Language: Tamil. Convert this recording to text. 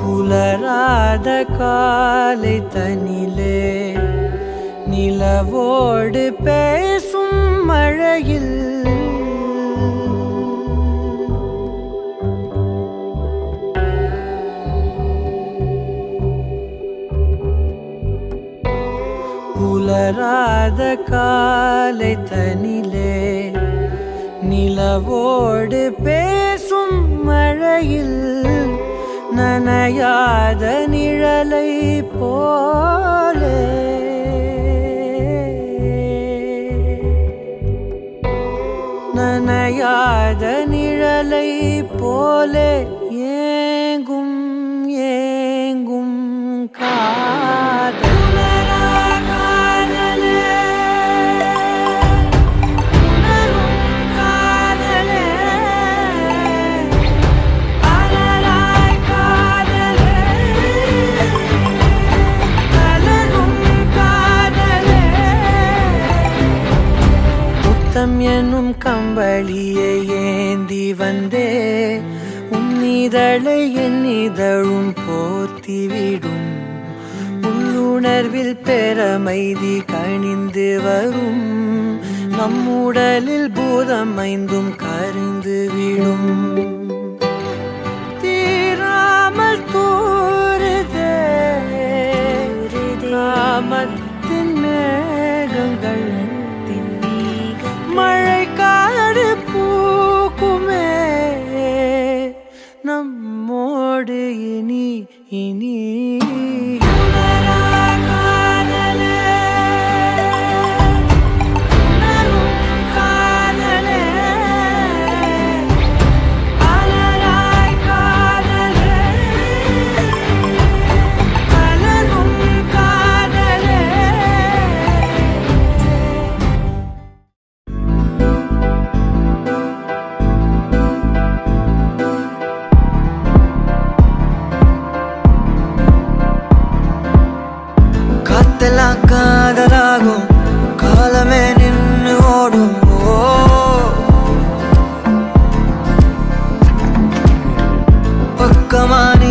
புலராத காலை தனிலே நிலவோடு பேசும் மழையில் புலராத காலை தனிலே நிலவோடு பேசும் மழையில் நனையாத நிழலை போலே நனையாத நிழலை போலே ஏங்கும் ஏங்கும் காதல் எனும் கம்பளியை ஏந்தி வந்தே உன்னிதழை என்னிதழும் போர்த்திவிடும் உள்ளுணர்வில் பெறமைதி கணிந்து வரும் நம்முடலில் பூதம் ஐந்தும் கரிந்து விடும் தீராமல் தூருதே காமத்தின் மேகங்கள் மழை காடு பூக்குமே நம்மோடு இனி இனி காதலாகும் காலமே நின்று ஓடும் பக்கமான